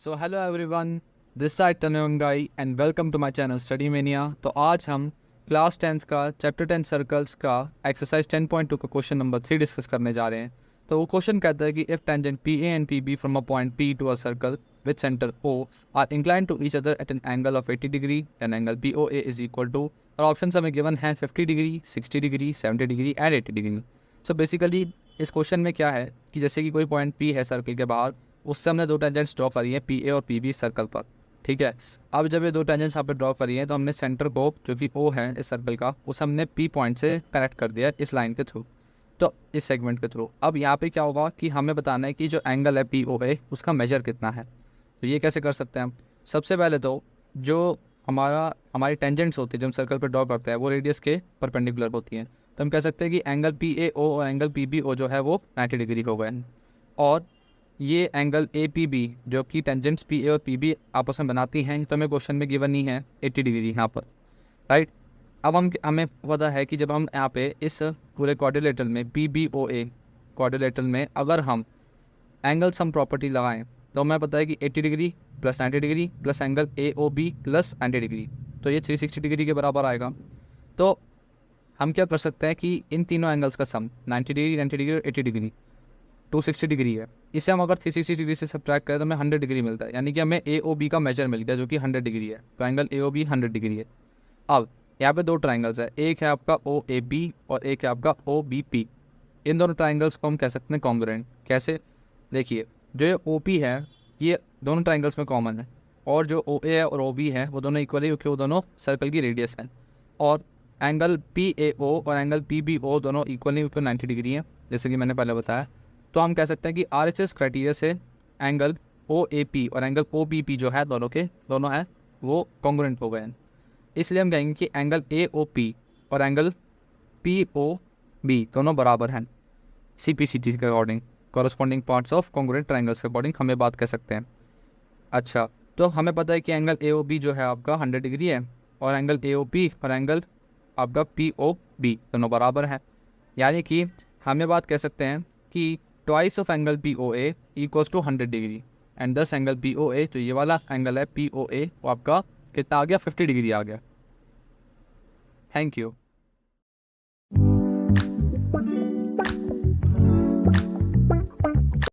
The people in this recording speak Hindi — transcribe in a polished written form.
So hello everyone, this side Tanayangai and welcome to my channel study mania. तो आज हम क्लास 10th का चैप्टर 10 सर्कल्स का एक्सरसाइज 10.2 का क्वेश्चन नंबर 3 डिस्कस करने जा रहे हैं। तो वो क्वेश्चन कहता है कि if tangent P A and P B from a point P to a circle with centre O are incline to each other at an angle of 80 degree and angle P O A is equal to, और ऑप्शन हमें गिवन है 50 degree, 60 degree, 70 degree and 80 degree. So basically इस क्वेश्चन में क्या है कि जैसे कि कोई पॉइंट पी है सर्कल के बाहर, उससे हमने दो टेंजेंट्स ड्रॉ करी है पी ए और पी बी सर्कल पर। ठीक है, अब जब ये दो टेंजेंट्स यहाँ पे ड्रॉ करी हैं तो हमने सेंटर को जो कि ओ है इस सर्कल का, उसे हमने पी पॉइंट से कनेक्ट कर दिया इस लाइन के थ्रू, तो इस सेगमेंट के थ्रू। अब यहाँ पे क्या होगा कि हमें बताना है कि जो एंगल है पी ओ ए उसका मेजर कितना है। तो ये कैसे कर सकते हैं हम? सबसे पहले तो जो हमारी टेंजेंट्स होती है जो हम सर्कल पर ड्रॉ करते हैं वो रेडियस के परपेंडिकुलर होती हैं। तो हम कह सकते हैं कि एंगल पी ए ओ और एंगल पी बी ओ जो है वो 90 डिग्री हो गए हैं, और ये एंगल ए पी बी जो कि टेंजेंट्स पी ए और पी बी आपस में बनाती हैं, तो हमें क्वेश्चन में गिवन नहीं है 80 डिग्री यहाँ पर, राइट। अब हमें पता है कि जब हम यहाँ पे इस पूरे क्वाड्रिलेटरल में P B O A quadrilateral में अगर हम एंगल सम प्रॉपर्टी लगाएं तो हमें पता है कि 80 degree plus 90 degree plus angle A O B plus 90 degree, तो ये 360 डिग्री के बराबर आएगा। तो हम क्या कर सकते हैं कि इन तीनों एंगल्स का सम 90 डिग्री, 90 डिग्री और 80 डिग्री 260 डिग्री है। इसे हम अगर 360 डिग्री से सब्ट्रैक्ट करें तो हमें 100 डिग्री मिलता है, यानी कि हमें ए ओ बी का मेजर मिल गया जो कि 100 डिग्री है। तो angle A O B 100 degree है। अब यहाँ पे दो ट्राइंगल्स है, एक है आपका ओ ए बी और एक है आपका ओ बी पी। इन दोनों ट्राइंगल्स को हम कह सकते हैं कॉन्ग्रुएंट। कैसे? देखिए, जो ये ओ पी है ये दोनों ट्राइंगल्स में कॉमन है, और जो ओ ए है और ओ बी है वो दोनों इक्वल है क्योंकि वो दोनों सर्कल की रेडियस है। और एंगल पी ए ओ और एंगल पी बी ओ दोनों इक्वल 90 डिग्री है, जैसे कि मैंने पहले बताया। तो हम कह सकते हैं कि आर एच एस क्राइटेरिया से एंगल ओ ए पी और एंगल ओ बी पी जो है दोनों है वो कॉन्ग्रुएंट हो गए हैं। इसलिए हम कहेंगे कि एंगल ए ओ पी और एंगल पी ओ बी दोनों बराबर हैं सी पी सी टी के according, corresponding parts of congruent triangles के अकॉर्डिंग हमें बात कह सकते हैं। अच्छा, तो हमें पता है कि एंगल ए ओ बी जो है आपका 100 डिग्री है, और एंगल ए ओ पी और एंगल आपका पी ओ बी दोनों बराबर हैं, यानी कि हम ये बात कह सकते हैं कि twice of angle P O A equals to 100 degree, and thus angle P O A जो ये वाला एंगल है पी ओ ए वो आपका कितना आ गया? 50 डिग्री आ गया। Thank you.